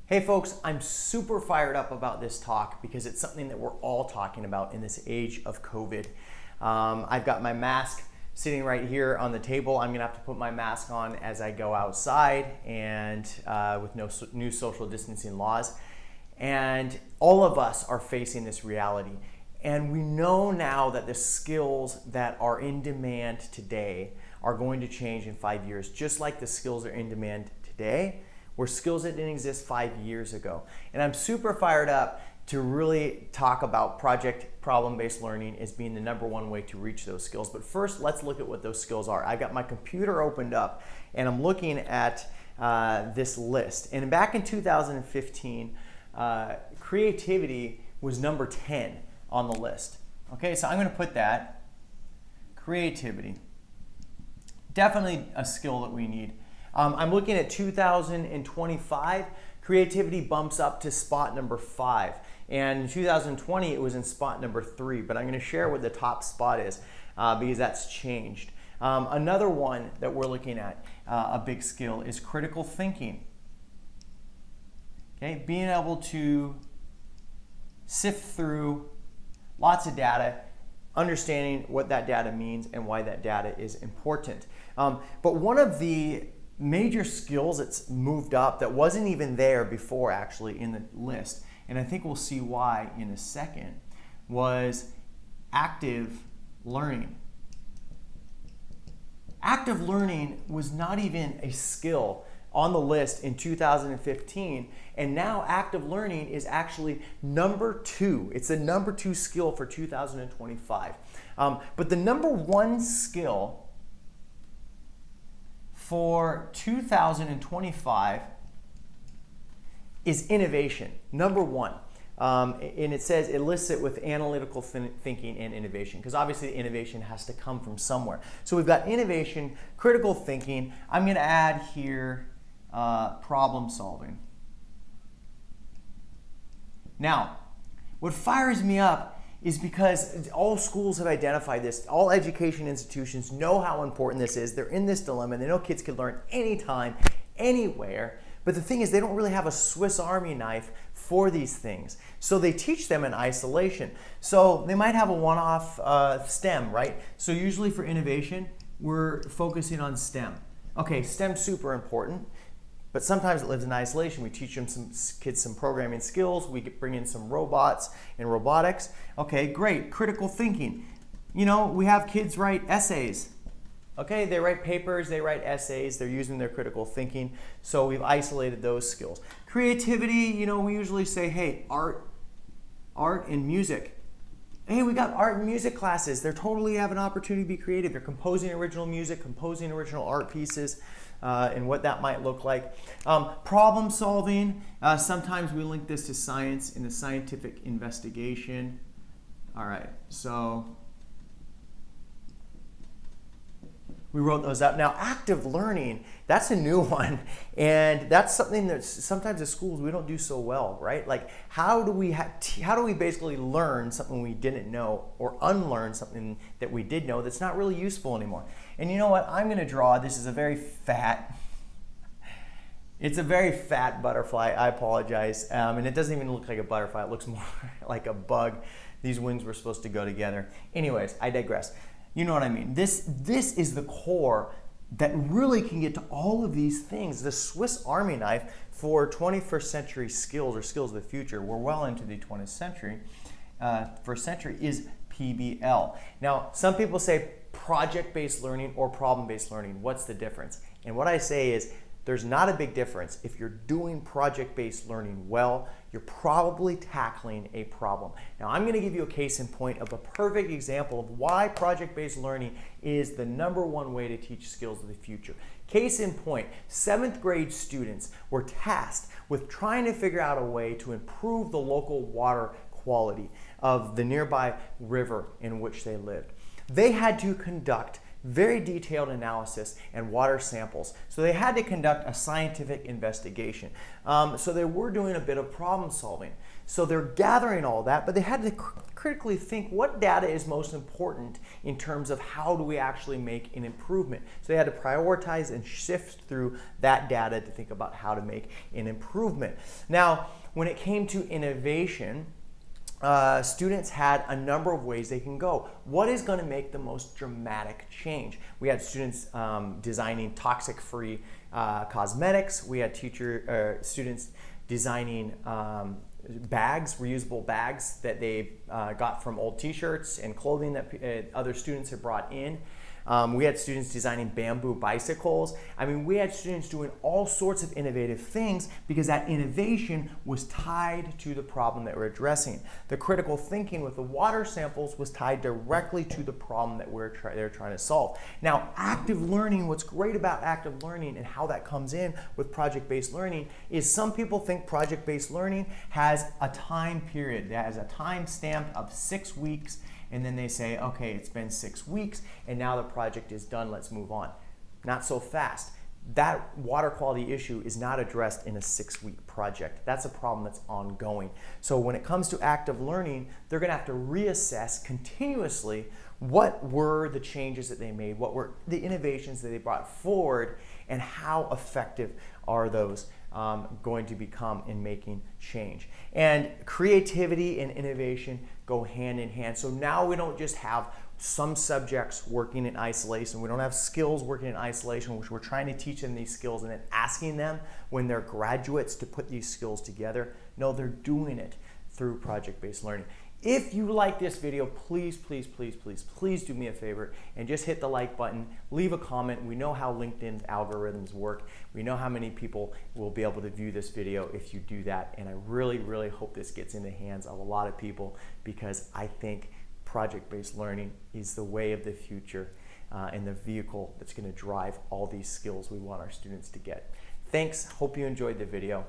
Hey folks, I'm super fired up about this talk because it's something that we're all talking about in this age of COVID. I've got my mask sitting right here on the table. I'm gonna have to put my mask on as I go outside and with no new social distancing laws. And all of us are facing this reality. And we know now that the skills that are in demand today are going to change in 5 years, just like the skills are in demand today were skills that didn't exist 5 years ago. And I'm super fired up to really talk about project problem-based learning as being the #1 way to reach those skills. But first, let's look at what those skills are. I've got my computer opened up and I'm looking at this list. And back in 2015, creativity was number 10 on the list. Okay, so I'm gonna put that, creativity. Definitely a skill that we need. I'm looking at 2025, creativity bumps up to spot number 5. And in 2020, it was in spot number 3, but I'm gonna share what the top spot is because that's changed. Another one that we're looking at, a big skill, is critical thinking. Okay, being able to sift through lots of data, understanding what that data means and why that data is important. But one of the major skills that's moved up that wasn't even there before actually in the list, and I think we'll see why in a second, was active learning. Active learning was not even a skill on the list in 2015, and now active learning is actually number 2. It's the number 2 skill for 2025. But the #1 skill for 2025 is innovation, #1. And it says it lists it with analytical thinking and innovation, because obviously innovation has to come from somewhere. So we've got innovation, critical thinking. I'm going to add here problem solving. Now, what fires me up is because all schools have identified this. All education institutions know how important this is. They're in this dilemma. They know kids can learn anytime, anywhere. But the thing is, they don't really have a Swiss Army knife for these things. So they teach them in isolation. So they might have a one-off STEM, right? So usually for innovation, we're focusing on STEM. Okay, STEM's super important. But sometimes it lives in isolation. We teach them kids some programming skills. We bring in some robots and robotics. Okay, great. Critical thinking. You know, we have kids write essays. Okay, they write papers, they write essays, they're using their critical thinking. So we've isolated those skills. Creativity, you know, we usually say, hey, art and music. Hey, we got art and music classes. They totally have an opportunity to be creative. They're composing original music, composing original art pieces. And what that might look like. Problem solving, sometimes we link this to science in the scientific investigation. All right, so we wrote those up. Now, active learning, that's a new one. And that's something that sometimes at schools we don't do so well, right? Like, how do we basically learn something we didn't know or unlearn something that we did know that's not really useful anymore? And you know what? I'm going to draw, this is a very fat butterfly. I apologize. And it doesn't even look like a butterfly. It looks more like a bug. These wings were supposed to go together. Anyways, I digress. You know what I mean? This is the core that really can get to all of these things. The Swiss Army knife for 21st century skills or skills of the future. We're well into the 20th century. First century is PBL. Now, some people say project-based learning or problem-based learning. What's the difference? And what I say is there's not a big difference. If you're doing project-based learning well, you're probably tackling a problem. Now, I'm going to give you a case in point of a perfect example of why project-based learning is the #1 way to teach skills of the future. Case in point, 7th grade students were tasked with trying to figure out a way to improve the local water quality of the nearby river in which they lived. They had to conduct very detailed analysis and water samples. So they had to conduct a scientific investigation. So they were doing a bit of problem solving. So they're gathering all that, but they had to critically think what data is most important in terms of how do we actually make an improvement. So they had to prioritize and sift through that data to think about how to make an improvement. Now, when it came to innovation, students had a number of ways they can go. What is going to make the most dramatic change? We had students designing toxic-free cosmetics. We had students designing bags, reusable bags that they got from old t-shirts and clothing that other students had brought in. We had students designing bamboo bicycles. I mean, we had students doing all sorts of innovative things because that innovation was tied to the problem that we're addressing. The critical thinking with the water samples was tied directly to the problem that they're trying to solve. Now, active learning, what's great about active learning and how that comes in with project-based learning is some people think project-based learning has a time period, that has a time stamp of 6 weeks, and then they say, okay, it's been 6 weeks and now the project is done, let's move on. Not so fast. That water quality issue is not addressed in a 6-week project. That's a problem that's ongoing. So when it comes to active learning, they're going to have to reassess continuously what were the changes that they made, what were the innovations that they brought forward, and how effective are those going to become in making change. And creativity and innovation go hand in hand. So now we don't just have some subjects working in isolation. We don't have skills working in isolation, which we're trying to teach them these skills and then asking them when they're graduates to put these skills together. No, they're doing it through project-based learning. If you like this video, please, please, please, please, please do me a favor and just hit the like button, leave a comment. We know how LinkedIn's algorithms work. We know how many people will be able to view this video if you do that. And I really, really hope this gets in the hands of a lot of people because I think project-based learning is the way of the future and the vehicle that's going to drive all these skills we want our students to get. Thanks. Hope you enjoyed the video.